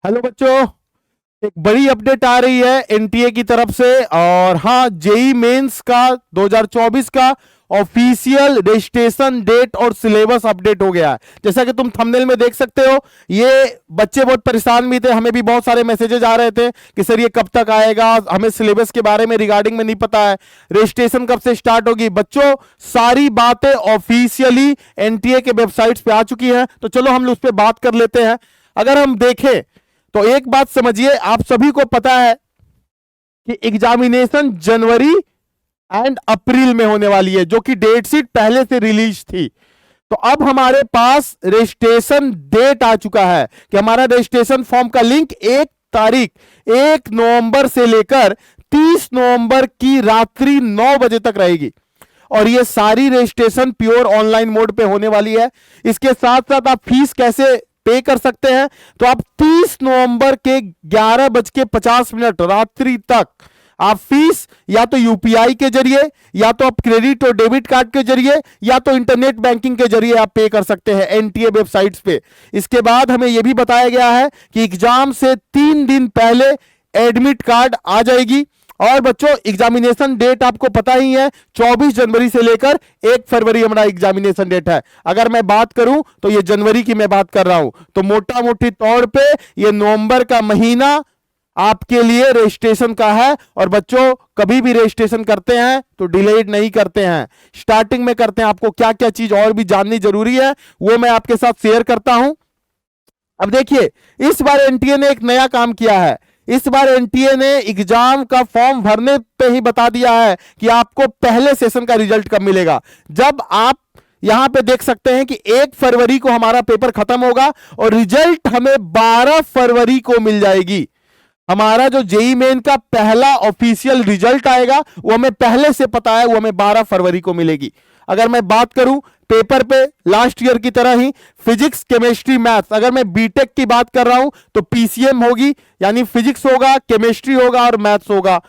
Hello बच्चों, एक बड़ी अपडेट आ रही है एनटीए की तरफ से। और हाँ, जेई मेंस का 2024 का ऑफिशियल रजिस्ट्रेशन डेट और सिलेबस अपडेट हो गया है। जैसा कि तुम थंबनेल में देख सकते हो, ये बच्चे बहुत परेशान भी थे, हमें भी बहुत सारे मैसेजेस आ रहे थे कि सर ये कब तक आएगा, हमें सिलेबस के बारे में रिगार्डिंग में नहीं पता है, रजिस्ट्रेशन कब से स्टार्ट होगी। बच्चों, सारी बातें ऑफिशियली एनटीए के वेबसाइट्स पे आ चुकी हैं, तो चलो हम उस पर बात कर लेते हैं। अगर हम देखें तो एक बात समझिए, आप सभी को पता है कि एग्जामिनेशन जनवरी एंड अप्रैल में होने वाली है, जो कि डेट शीट पहले से रिलीज थी। तो अब हमारे पास रजिस्ट्रेशन डेट आ चुका है कि हमारा रजिस्ट्रेशन फॉर्म का लिंक 1 नवंबर से लेकर 30 नवंबर की रात्रि 9 बजे तक रहेगी। और ये सारी रजिस्ट्रेशन प्योर ऑनलाइन मोड पे होने वाली है। इसके साथ साथ आप फीस कैसे पे कर सकते हैं, तो आप 30 नवंबर के 11:50 रात्रि तक आप फीस या तो यूपीआई के जरिए, या तो आप क्रेडिट और डेबिट कार्ड के जरिए, या तो इंटरनेट बैंकिंग के जरिए आप पे कर सकते हैं एनटीए वेबसाइट्स पे। इसके बाद हमें यह भी बताया गया है कि एग्जाम से 3 दिन पहले एडमिट कार्ड आ जाएगी। और बच्चों, एग्जामिनेशन डेट आपको पता ही है, 24 जनवरी से लेकर 1 फरवरी हमारा एग्जामिनेशन डेट है। अगर मैं बात करूं तो ये जनवरी की मैं बात कर रहा हूं, तो मोटा मोटी तौर पे ये नवंबर का महीना आपके लिए रजिस्ट्रेशन का है। और बच्चों, कभी भी रजिस्ट्रेशन करते हैं तो डिलेड नहीं करते हैं, स्टार्टिंग में करते हैं। आपको क्या क्या चीज और भी जाननी जरूरी है वो मैं आपके साथ शेयर करता हूं। अब देखिए, इस बार एनटीए ने एक नया काम किया है। इस बार एनटीए ने एग्जाम का फॉर्म भरने पे ही बता दिया है कि आपको पहले सेशन का रिजल्ट कब मिलेगा। जब आप यहां पे देख सकते हैं कि 1 फरवरी को हमारा पेपर खत्म होगा और रिजल्ट हमें 12 फरवरी को मिल जाएगी। हमारा जो जेई मेन का पहला ऑफिशियल रिजल्ट आएगा वो हमें पहले से पता है, वो हमें 12 फरवरी को मिलेगी। अगर मैं बात करूं पेपर पे लास्ट ईयर की तरह ही फिजिक्स, केमिस्ट्री, मैथ्स, अगर मैं बीटेक की बात कर रहा हूं तो पीसीएम होगी, यानी फिजिक्स होगा, केमिस्ट्री होगा और मैथ्स होगा।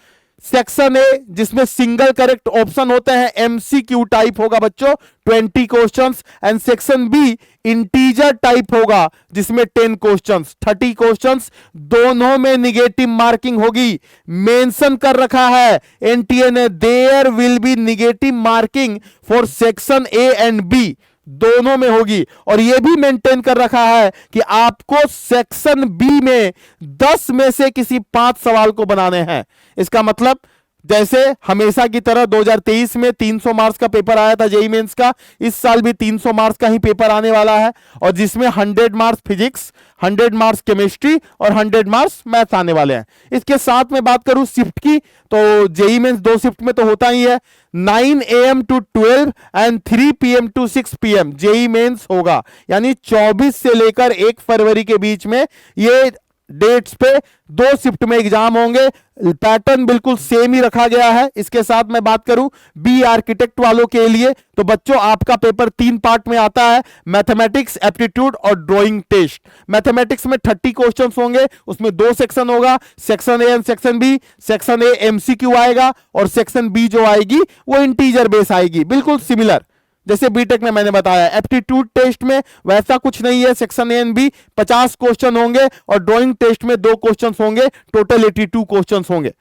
सेक्शन ए जिसमें सिंगल करेक्ट ऑप्शन होते हैं, एमसीक्यू टाइप होगा बच्चों, 20 questions. And section B integer type होगा जिसमें 10 क्वेश्चंस, 30 क्वेश्चंस। दोनों में निगेटिव मार्किंग होगी। मेंशन कर रखा है एनटीए ने, there will be negative marking for section A and B, दोनों में होगी। और यह भी मेंटेन कर रखा है कि आपको सेक्शन बी में 10 में से किसी 5 सवाल को बनाने हैं। इसका मतलब जैसे हमेशा की तरह 2023 में 300 मार्क्स का पेपर आया था जेईई मेंस का, इस साल भी 300 मार्क्स का ही पेपर आने वाला है, और जिसमें 100 मार्क्स फिजिक्स, 100 मार्क्स केमिस्ट्री और 100 मार्क्स मैथ्स आने वाले हैं। इसके साथ में बात करूं शिफ्ट की, तो जेईई मेंस 2 शिफ्ट में तो होता ही है, 9 AM to 12 and 3 PM to 6 PM JEE Mains होगा। यानी 24 से लेकर 1 फरवरी के बीच में ये डेट्स पे 2 शिफ्ट में एग्जाम होंगे। पैटर्न बिल्कुल सेम ही रखा गया है। इसके साथ मैं बात करूं बी आर्किटेक्ट वालों के लिए, तो बच्चों आपका पेपर 3 पार्ट में आता है, मैथमेटिक्स, एप्टीट्यूड और ड्राइंग टेस्ट। मैथमेटिक्स में 30 क्वेश्चंस होंगे, उसमें 2 सेक्शन होगा, section A and section B. Section A MCQ आएगा और सेक्शन बी जो आएगी वो इंटीजर बेस आएगी, बिल्कुल सिमिलर जैसे बीटेक में मैंने बताया। एप्टीट्यूड टेस्ट में वैसा कुछ नहीं है, section A and B 50 question होंगे और ड्राइंग टेस्ट में 2 क्वेश्चन होंगे, टोटल 82 क्वेश्चन होंगे।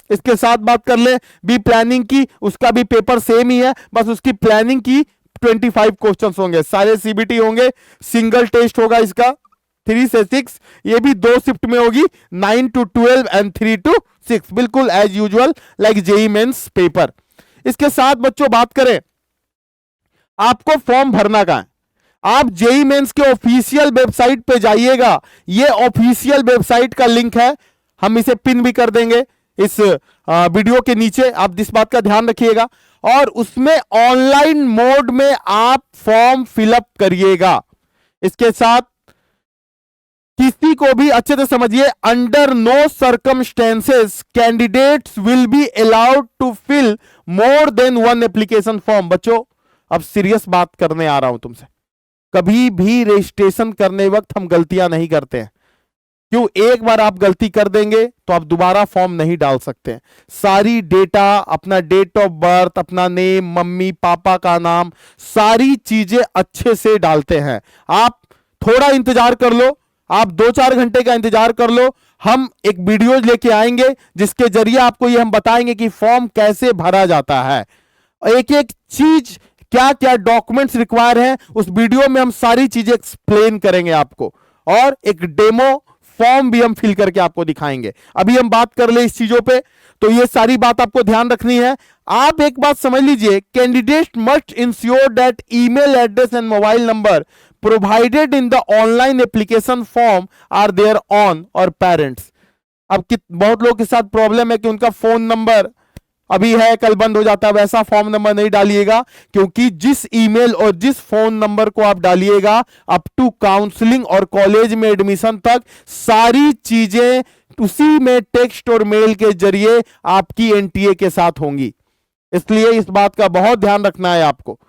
इसके साथ बात कर ले बी प्लानिंग की, उसका भी पेपर सेम ही है, बस उसकी प्लानिंग की 25 क्वेश्चन होंगे, सारे सीबीटी होंगे। सिंगल टेस्ट होगा इसका 3 से 6, ये भी 2 शिफ्ट में होगी, 9 to 12 एंड 3 to 6, बिल्कुल as usual like JEE Mains paper. इसके साथ बच्चों बात करें आपको फॉर्म भरना का है, आप जेईई मेंस के ऑफिशियल वेबसाइट पे जाइएगा। ये ऑफिशियल वेबसाइट का लिंक है, हम इसे पिन भी कर देंगे इस वीडियो के नीचे, आप इस बात का ध्यान रखिएगा। और उसमें ऑनलाइन मोड में आप फॉर्म फिलअप करिएगा। इसके साथ किसी को भी अच्छे से समझिए, under no circumstances candidates will be allowed to fill more than 1 application form. बच्चों, अब सीरियस बात करने आ रहा हूं तुमसे, कभी भी रजिस्ट्रेशन करने वक्त हम गलतियां नहीं करते हैं। क्यों? एक बार आप गलती कर देंगे तो आप दोबारा फॉर्म नहीं डाल सकते। सारी डेटा, अपना डेट ऑफ बर्थ, अपना नेम, मम्मी पापा का नाम, सारी चीजें अच्छे से डालते हैं। आप थोड़ा इंतजार कर लो, आप 2-4 घंटे का इंतजार कर लो, हम एक वीडियो लेके आएंगे जिसके जरिए आपको ये हम बताएंगे कि फॉर्म कैसे भरा जाता है, एक एक चीज क्या क्या डॉक्यूमेंट्स रिक्वायर है, उस वीडियो में हम सारी चीजें एक्सप्लेन करेंगे आपको, और एक डेमो फॉर्म भी हम फिल करके आपको दिखाएंगे। अभी हम बात कर ले इस चीजों पे, तो ये सारी बात आपको ध्यान रखनी है। आप एक बात समझ लीजिए, candidate must ensure that email address and mobile number provided in the online application form are there on और पेरेंट्स। अब बहुत लोगों के साथ प्रॉब्लम है कि उनका फोन नंबर अभी है, कल बंद हो जाता है, वैसा फॉर्म नंबर नहीं डालिएगा, क्योंकि जिस ईमेल और जिस फोन नंबर को आप डालिएगा अप टू काउंसलिंग और कॉलेज में एडमिशन तक सारी चीजें उसी में टेक्स्ट और मेल के जरिए आपकी एनटीए के साथ होंगी। इसलिए इस बात का बहुत ध्यान रखना है आपको,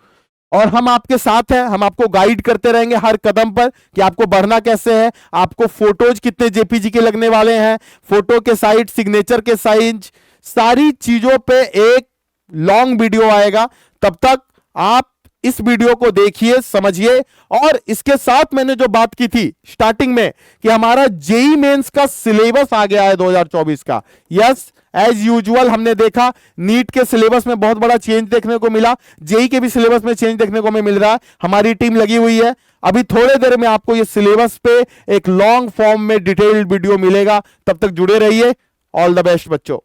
और हम आपके साथ हैं, हम आपको गाइड करते रहेंगे हर कदम पर कि आपको बढ़ना कैसे है, आपको फोटोज कितने जेपीजी के लगने वाले हैं, फोटो के साइज, सिग्नेचर के साइज, सारी चीजों पे एक लॉन्ग वीडियो आएगा। तब तक आप इस वीडियो को देखिए, समझिए। और इसके साथ मैंने जो बात की थी स्टार्टिंग में कि हमारा जेई मेंस का सिलेबस आ गया है 2024 का। यस, एज यूजुअल हमने देखा नीट के सिलेबस में बहुत बड़ा चेंज देखने को मिला, जेई के भी सिलेबस में चेंज देखने को मिल रहा है। हमारी टीम लगी हुई है, अभी थोड़े देर में आपको ये सिलेबस पे एक लॉन्ग फॉर्म में डिटेल्ड वीडियो मिलेगा। तब तक जुड़े रहिए। ऑल द बेस्ट बच्चों।